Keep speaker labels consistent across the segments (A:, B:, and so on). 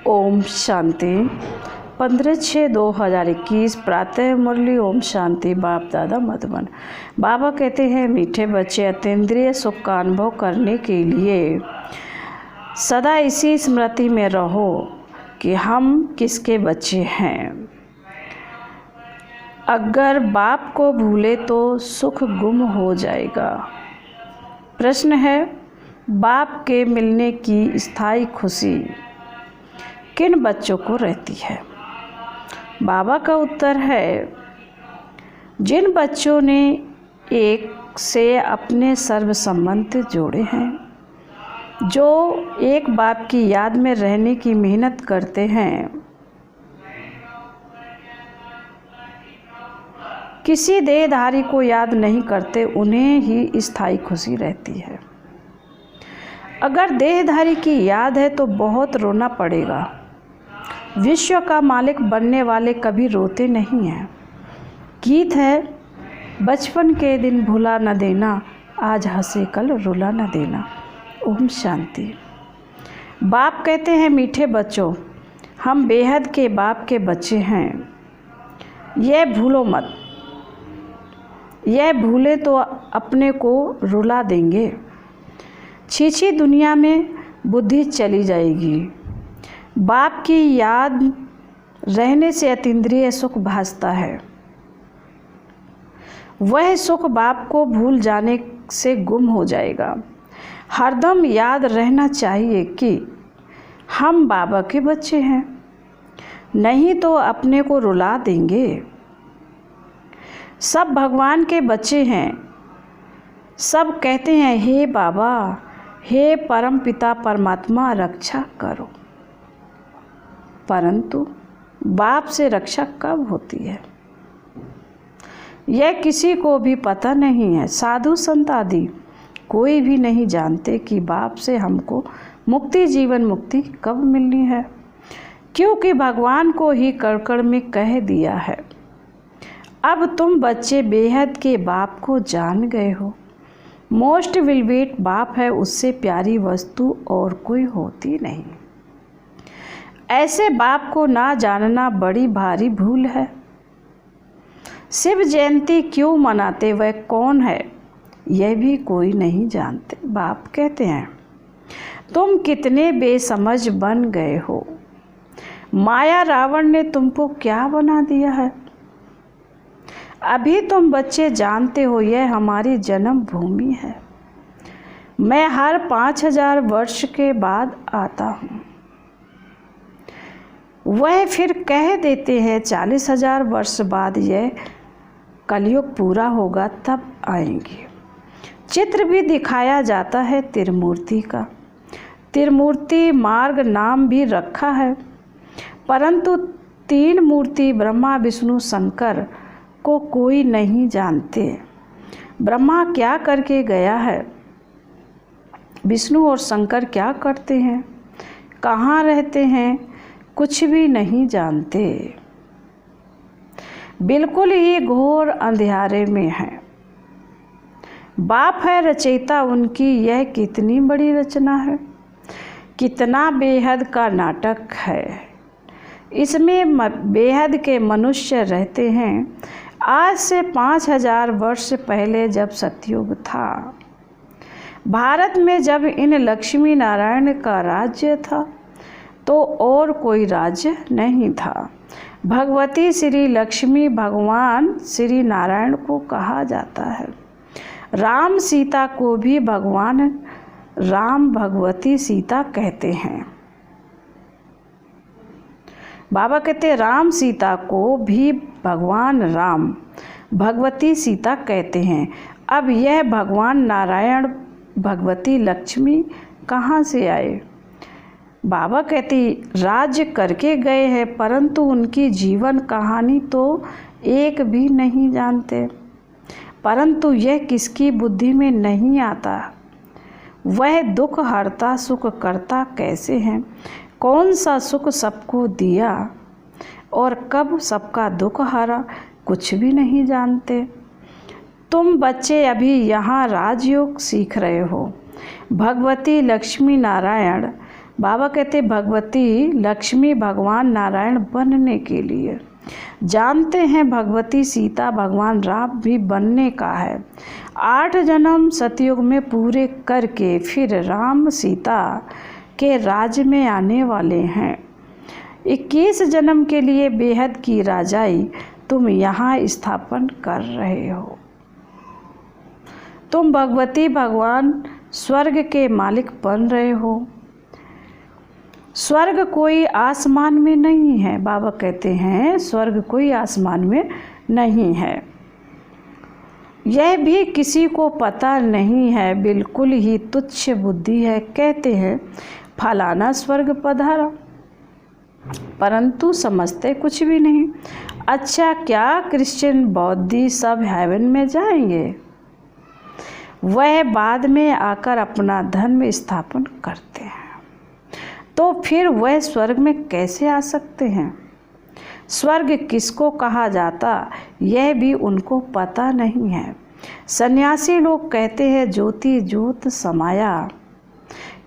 A: ओम शांति। 15/6/2021 प्रातः मुरली। ओम शांति। बाप दादा मधुबन। बाबा कहते हैं, मीठे बच्चे अतीन्द्रिय सुख का अनुभव करने के लिए सदा इसी स्मृति में रहो कि हम किसके बच्चे हैं। अगर बाप को भूले तो सुख गुम हो जाएगा। प्रश्न है, बाप के मिलने की स्थायी खुशी किन बच्चों को रहती है? बाबा का उत्तर है, जिन बच्चों ने एक से अपने सर्व संबंध जोड़े हैं, जो एक बाप की याद में रहने की मेहनत करते हैं, किसी देहधारी को याद नहीं करते, उन्हें ही स्थायी खुशी रहती है। अगर देहधारी की याद है तो बहुत रोना पड़ेगा। विश्व का मालिक बनने वाले कभी रोते नहीं हैं। गीत है, बचपन के दिन भुला न देना, आज हंसे कल रुला न देना। ओम शांति। बाप कहते हैं, मीठे बच्चों, हम बेहद के बाप के बच्चे हैं। यह भूलो मत। यह भूले तो अपने को रुला देंगे। छीछी दुनिया में बुद्धि चली जाएगी। बाप की याद रहने से अतीन्द्रिय सुख भासता है। वह सुख बाप को भूल जाने से गुम हो जाएगा। हरदम याद रहना चाहिए कि हम बाबा के बच्चे हैं, नहीं तो अपने को रुला देंगे। सब भगवान के बच्चे हैं। सब कहते हैं, हे बाबा, हे परम पिता परमात्मा, रक्षा करो। परंतु बाप से रक्षा कब होती है, यह किसी को भी पता नहीं है। साधु संत आदि कोई भी नहीं जानते कि बाप से हमको मुक्ति, जीवन मुक्ति कब मिलनी है, क्योंकि भगवान को ही कड़ में कह दिया है। अब तुम बच्चे बेहद के बाप को जान गए हो। मोस्ट विलवेट बाप है, उससे प्यारी वस्तु और कोई होती नहीं। ऐसे बाप को ना जानना बड़ी भारी भूल है। शिव जयंती क्यों मनाते, वह कौन है, यह भी कोई नहीं जानते। बाप कहते हैं, तुम कितने बेसमझ बन गए हो। माया रावण ने तुमको क्या बना दिया है। अभी तुम बच्चे जानते हो, यह हमारी जन्म भूमि है। मैं हर 5000 वर्ष के बाद आता हूँ। वह फिर कह देते हैं 40,000 वर्ष बाद यह कलयुग पूरा होगा, तब आएंगे। चित्र भी दिखाया जाता है त्रिमूर्ति का। त्रिमूर्ति मार्ग नाम भी रखा है, परंतु 3 मूर्ति ब्रह्मा विष्णु शंकर को कोई नहीं जानते। ब्रह्मा क्या करके गया है, विष्णु और शंकर क्या करते हैं, कहाँ रहते हैं, कुछ भी नहीं जानते। बिल्कुल ही घोर अंधेरे में है। बाप है रचयिता, उनकी यह कितनी बड़ी रचना है, कितना बेहद का नाटक है। इसमें बेहद के मनुष्य रहते हैं। आज से 5000 वर्ष पहले जब सतयुग था, भारत में जब इन लक्ष्मी नारायण का राज्य था, तो और कोई राज्य नहीं था। भगवती श्री लक्ष्मी भगवान श्री नारायण को कहा जाता है। राम सीता को भी भगवान राम भगवती सीता कहते हैं। बाबा कहते हैं, राम सीता को भी भगवान राम भगवती सीता कहते हैं। अब यह भगवान नारायण भगवती लक्ष्मी कहाँ से आए? बाबा कहते, राज्य करके गए हैं, परंतु उनकी जीवन कहानी तो एक भी नहीं जानते। परंतु यह किसकी बुद्धि में नहीं आता। वह दुख हरता सुख करता कैसे हैं, कौन सा सुख सबको दिया और कब सबका दुख हरा, कुछ भी नहीं जानते। तुम बच्चे अभी यहाँ राजयोग सीख रहे हो। भगवती लक्ष्मी नारायण बाबा कहते भगवती लक्ष्मी भगवान नारायण बनने के लिए, जानते हैं भगवती सीता भगवान राम भी बनने का है। 8 जन्म सतयुग में पूरे करके फिर राम सीता के राज्य में आने वाले हैं। 21 जन्म के लिए बेहद की राजाई तुम यहाँ स्थापन कर रहे हो। तुम भगवती भगवान स्वर्ग के मालिक बन रहे हो। स्वर्ग कोई आसमान में नहीं है। बाबा कहते हैं स्वर्ग कोई आसमान में नहीं है, यह भी किसी को पता नहीं है, बिल्कुल ही तुच्छ बुद्धि है। कहते हैं फलाना स्वर्ग पधारा, परंतु समझते कुछ भी नहीं। अच्छा, क्या क्रिश्चियन बौद्धी सब हेवन में जाएंगे? वह बाद में आकर अपना धर्म स्थापन करते हैं, तो फिर वह स्वर्ग में कैसे आ सकते हैं? स्वर्ग किसको कहा जाता यह भी उनको पता नहीं है। सन्यासी लोग कहते हैं ज्योति ज्योत समाया,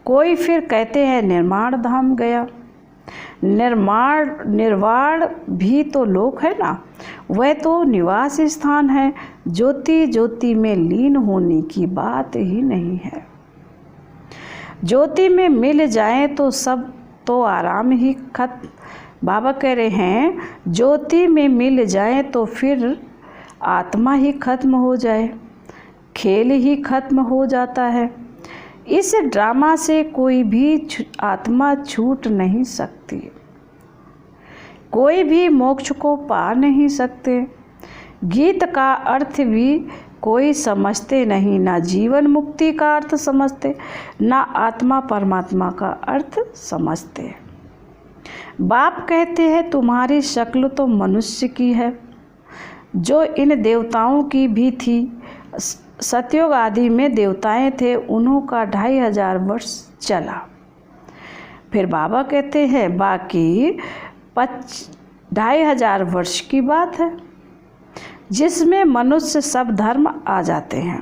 A: कोई फिर कहते हैं निर्माण धाम गया। निर्वाण भी तो लोक है ना, वह तो निवास स्थान है। ज्योति ज्योति में लीन होने की बात ही नहीं है। ज्योति में मिल जाए तो सब तो आराम ही खत्म। बाबा कह रहे हैं ज्योति में मिल जाए तो फिर आत्मा ही खत्म हो जाए, खेल ही खत्म हो जाता है। इस ड्रामा से कोई भी आत्मा छूट नहीं सकती, कोई भी मोक्ष को पा नहीं सकते। गीत का अर्थ भी कोई समझते नहीं, ना जीवन मुक्ति का अर्थ समझते, ना आत्मा परमात्मा का अर्थ समझते। बाप कहते हैं तुम्हारी शक्ल तो मनुष्य की है, जो इन देवताओं की भी थी। सतयुग आदि में देवताएं थे, उन्हों का 2500 वर्ष चला। फिर बाबा कहते हैं बाकी 2500 वर्ष की बात है, जिसमें मनुष्य सब धर्म आ जाते हैं।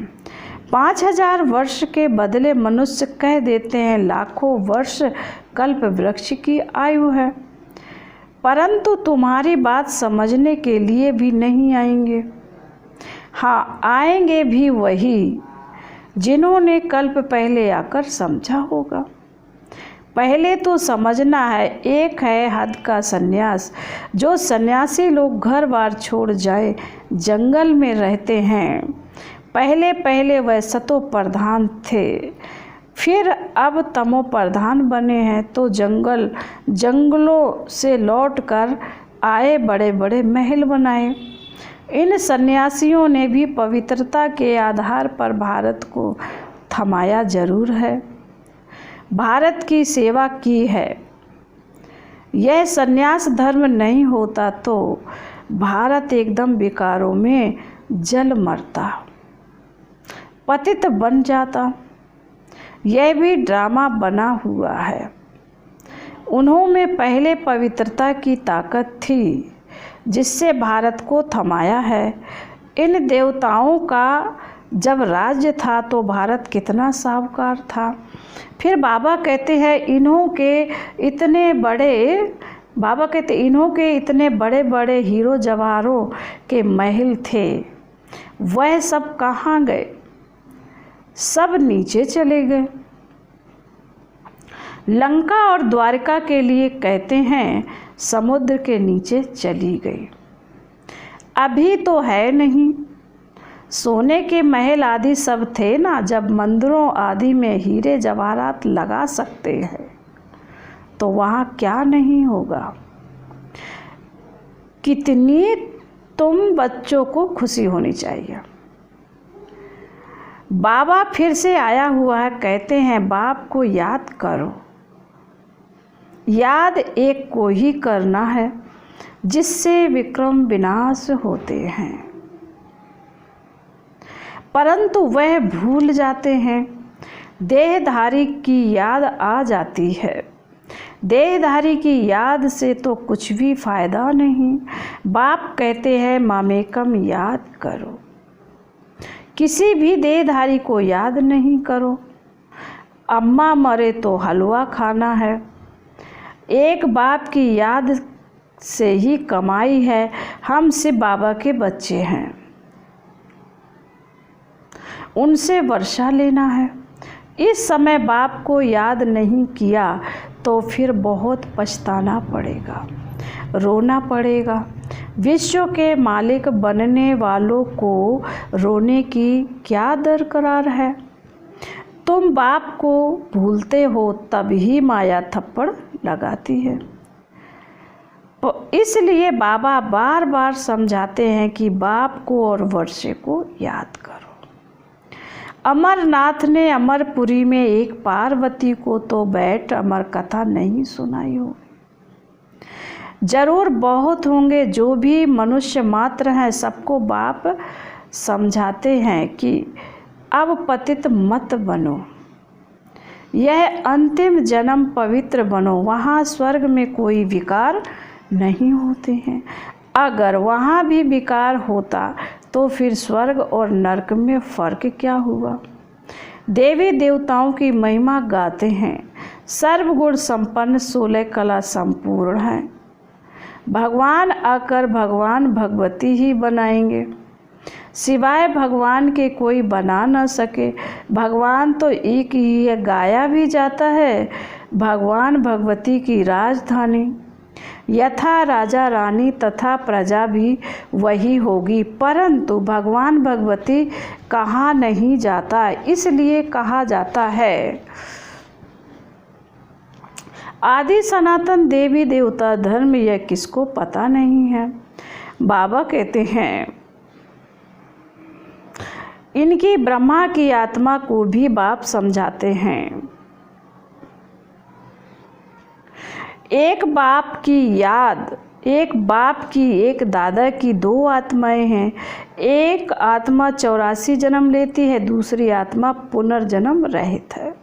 A: 5000 वर्ष के बदले मनुष्य कह देते हैं लाखों वर्ष कल्प वृक्ष की आयु है। परंतु तुम्हारी बात समझने के लिए भी नहीं आएंगे। हाँ, आएंगे भी वही जिन्होंने कल्प पहले आकर समझा होगा। पहले तो समझना है, एक है हद का सन्यास। जो सन्यासी लोग घर बार छोड़ जाए जंगल में रहते हैं, पहले पहले वह सतो प्रधान थे, फिर अब तमो प्रधान बने हैं, तो जंगलों से लौटकर आए, बड़े बड़े महल बनाए। इन सन्यासियों ने भी पवित्रता के आधार पर भारत को थमाया जरूर है, भारत की सेवा की है। यह सन्यास धर्म नहीं होता तो भारत एकदम विकारों में जल मरता, पतित बन जाता। यह भी ड्रामा बना हुआ है। उन्हों में पहले पवित्रता की ताकत थी, जिससे भारत को थमाया है। इन देवताओं का जब राज्य था तो भारत कितना साहूकार था। फिर बाबा कहते हैं इन्हों के इतने बड़े बड़े हीरो जवाहरों के महल थे, वह सब कहाँ गए? सब नीचे चले गए। लंका और द्वारका के लिए कहते हैं समुद्र के नीचे चली गई। अभी तो है नहीं। सोने के महल आदि सब थे ना, जब मंदिरों आदि में हीरे जवाहरात लगा सकते हैं तो वहाँ क्या नहीं होगा। कितनी तुम बच्चों को खुशी होनी चाहिए। बाबा फिर से आया हुआ है, कहते हैं बाप को याद करो। याद एक को ही करना है, जिससे विक्रम विनाश होते हैं, परंतु वह भूल जाते हैं। देहधारी की याद आ जाती है, देहधारी की याद से तो कुछ भी फायदा नहीं। बाप कहते हैं मामेकम याद करो, किसी भी देहधारी को याद नहीं करो। अम्मा मरे तो हलवा खाना है। एक बाप की याद से ही कमाई है, हम सिर्फ बाबा के बच्चे हैं, उनसे वर्षा लेना है। इस समय बाप को याद नहीं किया तो फिर बहुत पछताना पड़ेगा, रोना पड़ेगा। विश्व के मालिक बनने वालों को रोने की क्या दरकार है। तुम बाप को भूलते हो तभी माया थप्पड़ लगाती है। इसलिए बाबा बार बार समझाते हैं कि बाप को और वर्षे को याद करो। अमरनाथ ने अमरपुरी में एक पार्वती को तो बैठ अमर कथा नहीं सुनाई हो। जरूर बहुत होंगे जो भी मनुष्य मात्र हैं, सबको बाप समझाते हैं कि अब पतित मत बनो, यह अंतिम जन्म पवित्र बनो, वहाँ स्वर्ग में कोई विकार नहीं होते हैं। अगर वहाँ भी विकार होता तो फिर स्वर्ग और नरक में फर्क क्या हुआ। देवी देवताओं की महिमा गाते हैं, सर्वगुण संपन्न 16 कला संपूर्ण हैं। भगवान आकर भगवान भगवती ही बनाएंगे, सिवाय भगवान के कोई बना न सके। भगवान तो एक ही है, गाया भी जाता है भगवान भगवती की राजधानी। यथा राजा रानी तथा प्रजा भी वही होगी, परंतु भगवान भगवती कहा नहीं जाता, इसलिए कहा जाता है आदि सनातन देवी देवता धर्म। यह किसको पता नहीं है। बाबा कहते हैं इनकी ब्रह्मा की आत्मा को भी बाप समझाते हैं। एक बाप की याद, एक बाप की, एक दादा की 2 आत्माएं हैं। एक आत्मा 84 जन्म लेती है, दूसरी आत्मा पुनर्जन्म रहित है।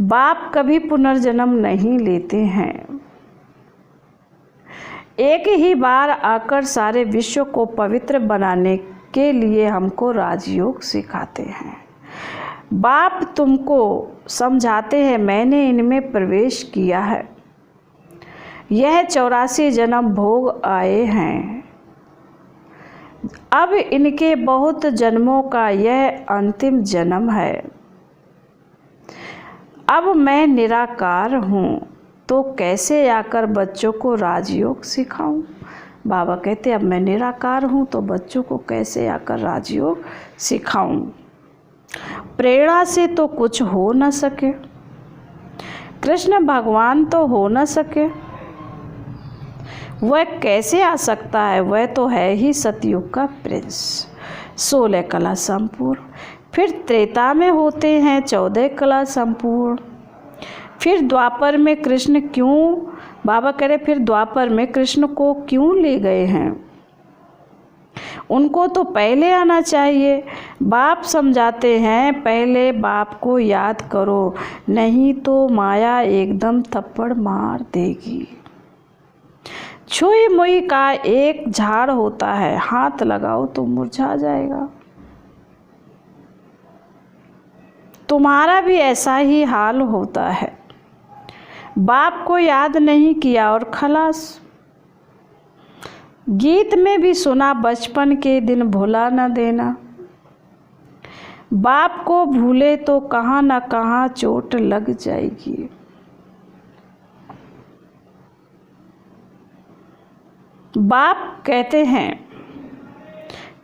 A: बाप कभी पुनर्जन्म नहीं लेते हैं। एक ही बार आकर सारे विश्व को पवित्र बनाने के लिए हमको राजयोग सिखाते हैं। बाप तुमको समझाते हैं मैंने इनमें प्रवेश किया है, यह 84 जन्म भोग आए हैं, अब इनके बहुत जन्मों का यह अंतिम जन्म है। अब मैं निराकार हूँ तो कैसे आकर बच्चों को राजयोग सिखाऊं। बाबा कहते अब मैं निराकार हूँ तो बच्चों को कैसे आकर राजयोग सिखाऊं। प्रेरणा से तो कुछ हो न सके, कृष्ण भगवान तो हो न सके, वह कैसे आ सकता है। वह तो है ही सतयुग का प्रिंस, 16 कला संपूर्ण। फिर त्रेता में होते हैं 14 कला संपूर्ण। फिर द्वापर में कृष्ण क्यों, बाबा कह रहे फिर द्वापर में कृष्ण को क्यों ले गए हैं, उनको तो पहले आना चाहिए। बाप समझाते हैं पहले बाप को याद करो, नहीं तो माया एकदम थप्पड़ मार देगी। छुई मुई का एक झाड़ होता है, हाथ लगाओ तो मुरझा जाएगा। तुम्हारा भी ऐसा ही हाल होता है। बाप को याद नहीं किया और खलास। गीत में भी सुना बचपन के दिन भुला न देना। बाप को भूले तो कहाँ न कहाँ चोट लग जाएगी। बाप कहते हैं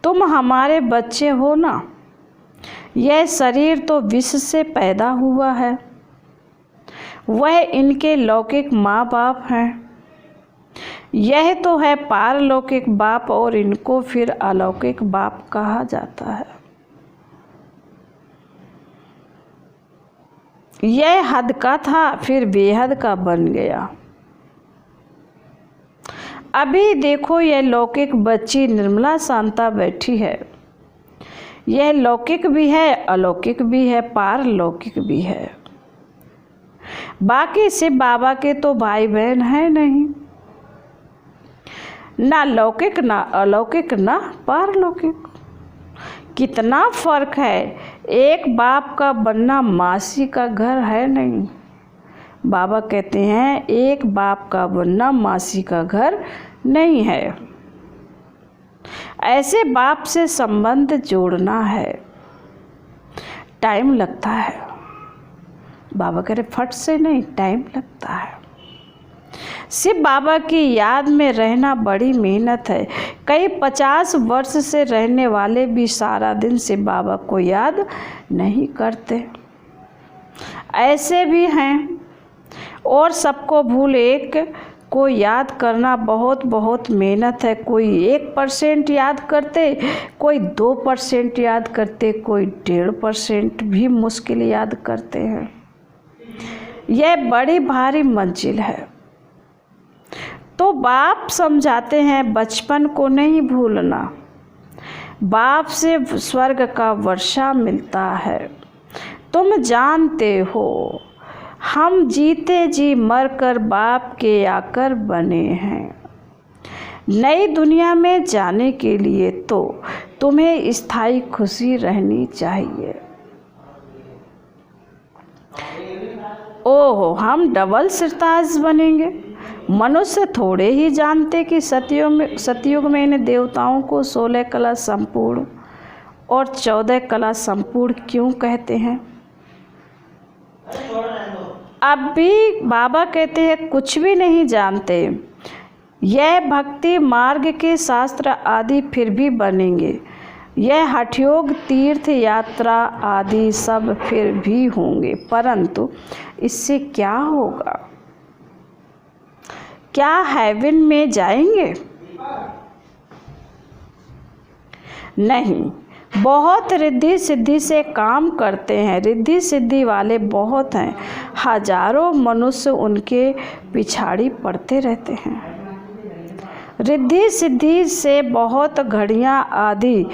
A: तुम हमारे बच्चे हो ना, यह शरीर तो विष से पैदा हुआ है, वह इनके लौकिक माँ बाप हैं। यह तो है पारलौकिक बाप और इनको फिर अलौकिक बाप कहा जाता है। यह हद का था फिर बेहद का बन गया। अभी देखो यह लौकिक बच्ची निर्मला शांता बैठी है, यह लौकिक भी है, अलौकिक भी है, पारलौकिक भी है। बाकी सिर्फ बाबा के तो भाई बहन हैं नहीं, ना लौकिक ना अलौकिक ना पारलौकिक। कितना फ़र्क है, एक बाप का बनना मासी का घर है नहीं। बाबा कहते हैं एक बाप का बनना मासी का घर नहीं है। ऐसे बाप से संबंध जोड़ना है, टाइम लगता है। बाबा कह रहे फट से नहीं, टाइम लगता है। सिर्फ बाबा की याद में रहना बड़ी मेहनत है। कई 50 वर्ष से रहने वाले भी सारा दिन से बाबा को याद नहीं करते, ऐसे भी हैं। और सबको भूल एक को याद करना बहुत बहुत मेहनत है। कोई 1% याद करते, कोई 2% याद करते, कोई 1.5% भी मुश्किल याद करते हैं। यह बड़ी भारी मंजिल है। तो बाप समझाते हैं बचपन को नहीं भूलना। बाप से स्वर्ग का वर्षा मिलता है। तुम जानते हो हम जीते जी मरकर बाप के आकर बने हैं। नई दुनिया में जाने के लिए तो तुम्हें स्थायी खुशी रहनी चाहिए। ओह, हम डबल सिरताज बनेंगे। मनुष्य थोड़े ही जानते कि सतयुग में इन देवताओं को 16 कला संपूर्ण और 14 कला संपूर्ण क्यों कहते हैं। अब भी बाबा कहते हैं कुछ भी नहीं जानते। यह भक्ति मार्ग के शास्त्र आदि फिर भी बनेंगे। यह हठयोग तीर्थ यात्रा आदि सब फिर भी होंगे, परंतु इससे क्या होगा? क्या हेवन में जाएंगे? नहीं, बहुत रिद्धि सिद्धि से काम करते हैं। रिद्धि सिद्धि वाले बहुत हैं। हजारों मनुष्य उनके पिछाड़ी पड़ते रहते हैं। रिद्धि सिद्धि से बहुत घड़ियां आदि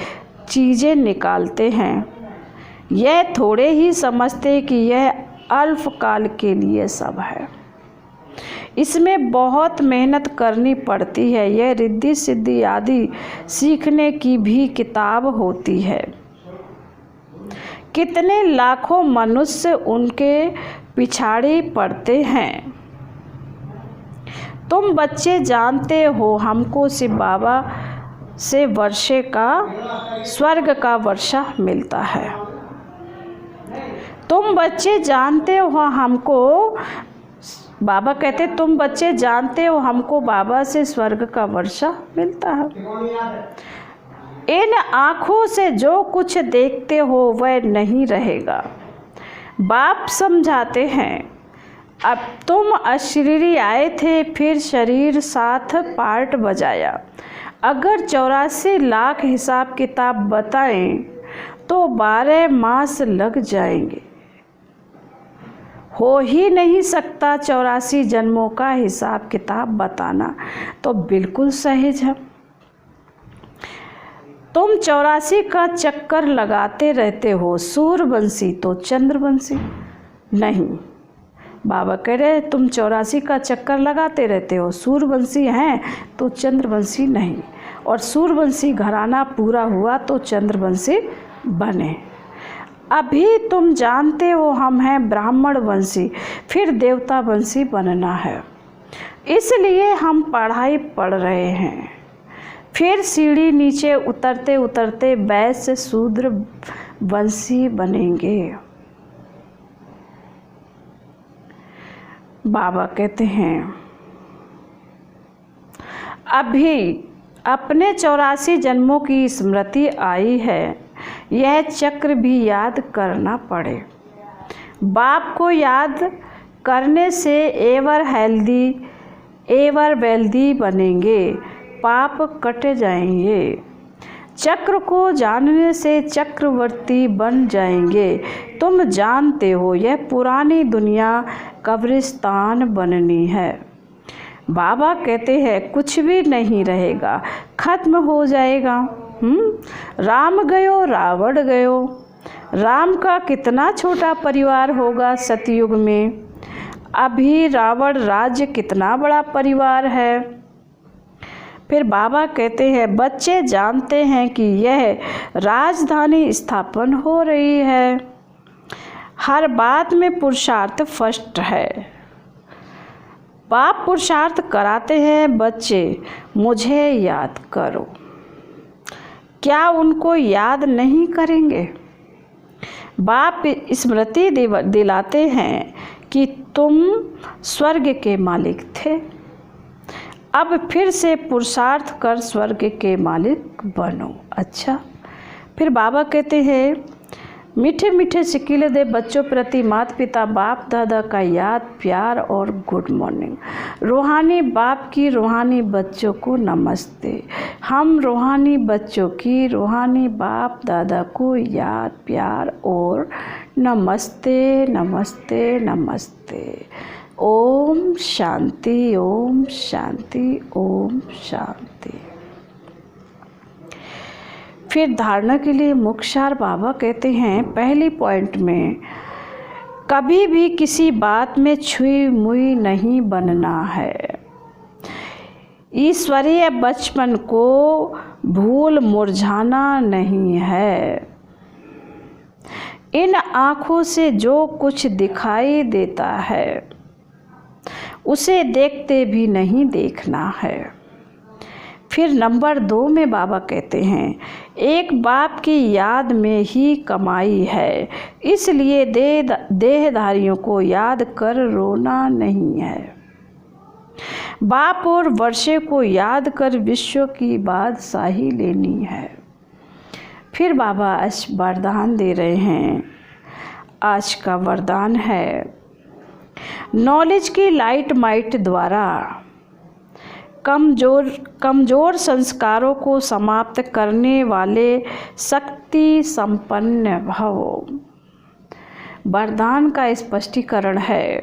A: चीज़ें निकालते हैं। यह थोड़े ही समझते कि यह अल्पकाल के लिए सब है। इसमें बहुत मेहनत करनी पड़ती है। यह रिद्धि सिद्धि आदि सीखने की भी किताब होती है। कितने लाखों मनुष्य उनके पिछाड़ी पड़ते हैं। तुम बच्चे जानते हो हमको सिर्फ बाबा से वर्षे का स्वर्ग का वर्षा मिलता है। तुम बच्चे जानते हो हमको, बाबा कहते तुम बच्चे जानते हो हमको बाबा से स्वर्ग का वर्षा मिलता है। इन आँखों से जो कुछ देखते हो वह नहीं रहेगा। बाप समझाते हैं अब तुम अशरीरी आए थे, फिर शरीर साथ पार्ट बजाया। अगर 84 लाख हिसाब किताब बताएं तो 12 मास लग जाएंगे। हो ही नहीं सकता 84 जन्मों का हिसाब किताब बताना, तो बिल्कुल सहज है। तुम 84 का चक्कर लगाते रहते हो, सूर्यवंशी तो चंद्रवंशी नहीं। बाबा कह रहे तुम 84 का चक्कर लगाते रहते हो, सूर्यवंशी हैं तो चंद्रवंशी नहीं, और सूर्यवंशी घराना पूरा हुआ तो चंद्रवंशी बने। अभी तुम जानते हो हम हैं ब्राह्मण वंशी, फिर देवता वंशी बनना है। इसलिए हम पढ़ाई पढ़ रहे हैं। फिर सीढ़ी नीचे उतरते उतरते वैश्य शूद्र वंशी बनेंगे। बाबा कहते हैं अभी अपने 84 जन्मों की स्मृति आई है। यह चक्र भी याद करना पड़े। बाप को याद करने से एवर हेल्दी एवर वेल्दी बनेंगे, पाप कट जाएंगे। चक्र को जानने से चक्रवर्ती बन जाएंगे। तुम जानते हो यह पुरानी दुनिया कब्रिस्तान बननी है। बाबा कहते हैं कुछ भी नहीं रहेगा, खत्म हो जाएगा। राम गयो रावण गयो। राम का कितना छोटा परिवार होगा सतयुग में। अभी रावण राज्य कितना बड़ा परिवार है। फिर बाबा कहते हैं, बच्चे जानते हैं कि यह राजधानी स्थापन हो रही है। हर बात में पुरुषार्थ फर्स्ट है। बाप पुरुषार्थ कराते हैं, बच्चे मुझे याद करो। क्या उनको याद नहीं करेंगे? बाप स्मृति दिलाते हैं कि तुम स्वर्ग के मालिक थे, अब फिर से पुरुषार्थ कर स्वर्ग के मालिक बनो। अच्छा, फिर बाबा कहते हैं, मीठे मीठे सिकीले दे बच्चों प्रति माता पिता बाप दादा का याद प्यार और गुड मॉर्निंग। रूहानी बाप की रूहानी बच्चों को नमस्ते। हम रूहानी बच्चों की रूहानी बाप दादा को याद प्यार और नमस्ते नमस्ते नमस्ते। ओम शांति ओम शांति ओम शांति। फिर धारणा के लिए मुख्य सार बाबा कहते हैं, पहली पॉइंट में कभी भी किसी बात में छुई मुई नहीं बनना है। ईश्वरीय बचपन को भूल मुरझाना नहीं है। इन आँखों से जो कुछ दिखाई देता है उसे देखते भी नहीं देखना है। फिर नंबर 2 में बाबा कहते हैं, एक बाप की याद में ही कमाई है, इसलिए देहधारियों को याद कर रोना नहीं है। बाप और वर्षे को याद कर विश्व की बादशाही लेनी है। फिर बाबा आज वरदान दे रहे हैं। आज का वरदान है, नॉलेज की लाइट माइट द्वारा कमज़ोर संस्कारों को समाप्त करने वाले शक्ति संपन्न भव। वरदान का स्पष्टीकरण है,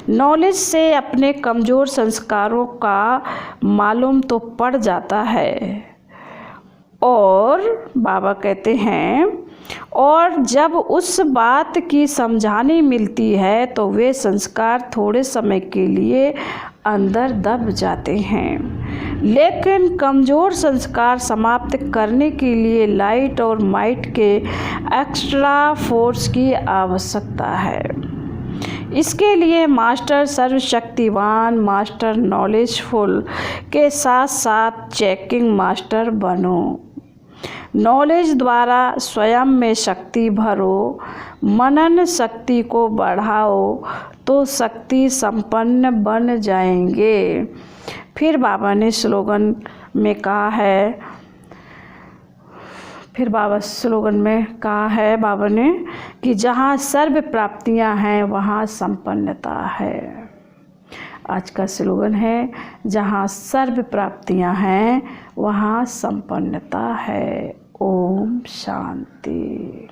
A: नॉलेज से अपने कमज़ोर संस्कारों का मालूम तो पड़ जाता है, और बाबा कहते हैं, और जब उस बात की समझानी मिलती है तो वे संस्कार थोड़े समय के लिए अंदर दब जाते हैं, लेकिन कमज़ोर संस्कार समाप्त करने के लिए लाइट और माइट के एक्स्ट्रा फोर्स की आवश्यकता है। इसके लिए मास्टर सर्वशक्तिवान, मास्टर नॉलेजफुल के साथ साथ चेकिंग मास्टर बनो। नॉलेज द्वारा स्वयं में शक्ति भरो, मनन शक्ति को बढ़ाओ तो शक्ति संपन्न बन जाएंगे। फिर बाबा ने स्लोगन में कहा है, बाबा ने कि जहाँ सर्व प्राप्तियाँ हैं वहाँ संपन्नता है। आज का स्लोगन है, जहाँ सर्व प्राप्तियाँ हैं वहाँ संपन्नता है। ओम शांति।